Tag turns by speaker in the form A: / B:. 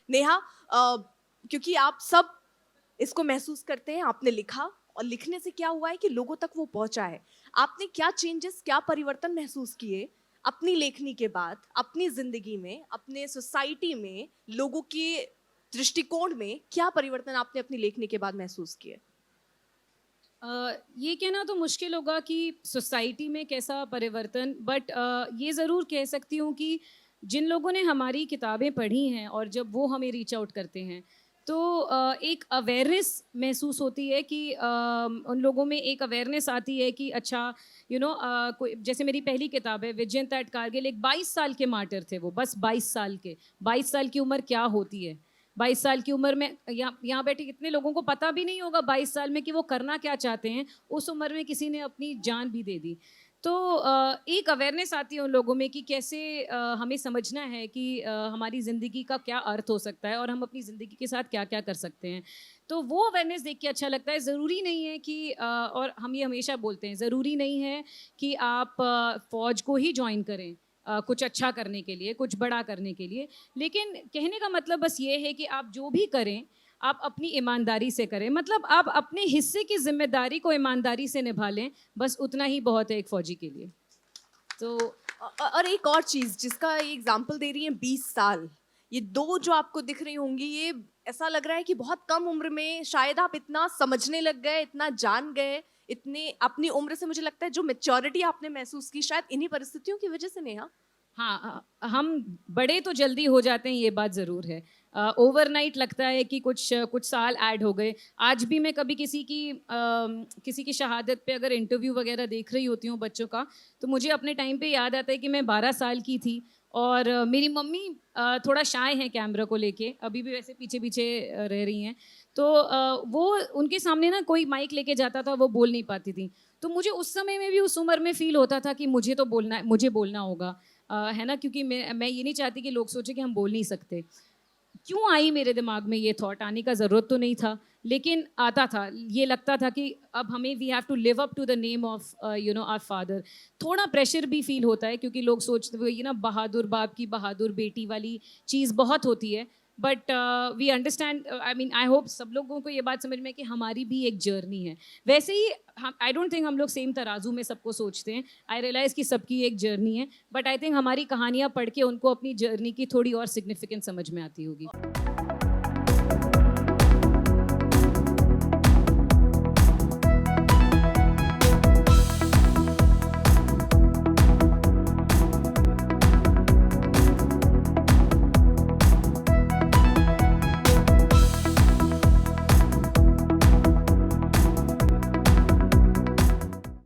A: नेहा, क्योंकि आप सब इसको महसूस करते हैं, आपने लिखा और लिखने से क्या हुआ है कि लोगों तक वो पहुंचा है। आपने क्या चेंजेस, क्या परिवर्तन महसूस किए अपनी लेखनी के बाद, अपनी जिंदगी में, अपने सोसाइटी में, लोगों के दृष्टिकोण में क्या परिवर्तन आपने अपनी लेखनी के बाद महसूस किए?
B: ये कहना तो मुश्किल होगा कि सोसाइटी में कैसा परिवर्तन, बट ये ज़रूर कह सकती हूँ कि जिन लोगों ने हमारी किताबें पढ़ी हैं और जब वो हमें रीच आउट करते हैं, तो एक अवेयरनेस महसूस होती है कि उन लोगों में एक अवेयरनेस आती है कि अच्छा, कोई जैसे मेरी पहली किताब है विजयंत एट कारगिल, एक 22 साल के मार्टर थे वो, बस 22 साल के। 22 साल की उम्र क्या होती है? 22 साल की उम्र में यहाँ बैठे कितने लोगों को पता भी नहीं होगा 22 साल में कि वो करना क्या चाहते हैं। उस उम्र में किसी ने अपनी जान भी दे दी। तो एक अवेयरनेस आती है उन लोगों में कि कैसे हमें समझना है कि हमारी ज़िंदगी का क्या अर्थ हो सकता है और हम अपनी ज़िंदगी के साथ क्या क्या कर सकते हैं। तो वो अवेयरनेस देख के अच्छा लगता है। ज़रूरी नहीं है कि और हम ये हमेशा बोलते हैं, ज़रूरी नहीं है कि आप फ़ौज को ही ज्वाइन करें कुछ अच्छा करने के लिए, कुछ बड़ा करने के लिए। लेकिन कहने का मतलब बस ये है कि आप जो भी करें, आप अपनी ईमानदारी से करें। मतलब आप अपने हिस्से की ज़िम्मेदारी को ईमानदारी से निभा लें, बस उतना ही बहुत है एक फ़ौजी के लिए। तो
A: और एक और चीज जिसका ये एग्जाम्पल दे रही है, 20 साल, ये दो जो आपको दिख रही होंगी, ये ऐसा लग रहा है कि बहुत कम उम्र में शायद आप इतना समझने लग गए, इतना जान गए, इतने अपनी उम्र से। मुझे लगता है जो मेच्योरिटी आपने महसूस की शायद इन्हीं परिस्थितियों की वजह से, नेहा।
B: हाँ, हम बड़े तो जल्दी हो जाते हैं, ये बात ज़रूर है। ओवरनाइट लगता है कि कुछ साल ऐड हो गए। आज भी मैं कभी किसी की शहादत पे अगर इंटरव्यू वगैरह देख रही होती हूँ बच्चों का, तो मुझे अपने टाइम पे याद आता है कि मैं 12 साल की थी और मेरी मम्मी थोड़ा शाय हैं कैमरा को लेके, अभी भी वैसे पीछे-पीछे रह रही हैं। तो वो उनके सामने ना कोई माइक लेके जाता था, वो बोल नहीं पाती थीं। तो मुझे उस समय में भी उस उम्र में फ़ील होता था कि मुझे बोलना होगा। है ना? क्योंकि मैं ये नहीं चाहती कि लोग सोचें कि हम बोल नहीं सकते। क्यों आई मेरे दिमाग में ये थॉट? आने का ज़रूरत तो नहीं था, लेकिन आता था। ये लगता था कि अब हमें we have to live up to the name of our father. थोड़ा प्रेशर भी फ़ील होता है क्योंकि लोग सोचते हुए ये ना बहादुर बाप की बहादुर बेटी वाली चीज़ बहुत होती है। But we understand, I mean I hope सब लोगों को ये बात समझ में है कि हमारी भी एक जर्नी है। वैसे ही हम आई डोंट थिंक हम लोग सेम तराजू में सबको सोचते हैं। आई रियलाइज़ कि सबकी एक जर्नी है, बट आई थिंक हमारी कहानियाँ पढ़ के उनको अपनी जर्नी की थोड़ी और सिग्निफिकेंस समझ में आती होगी।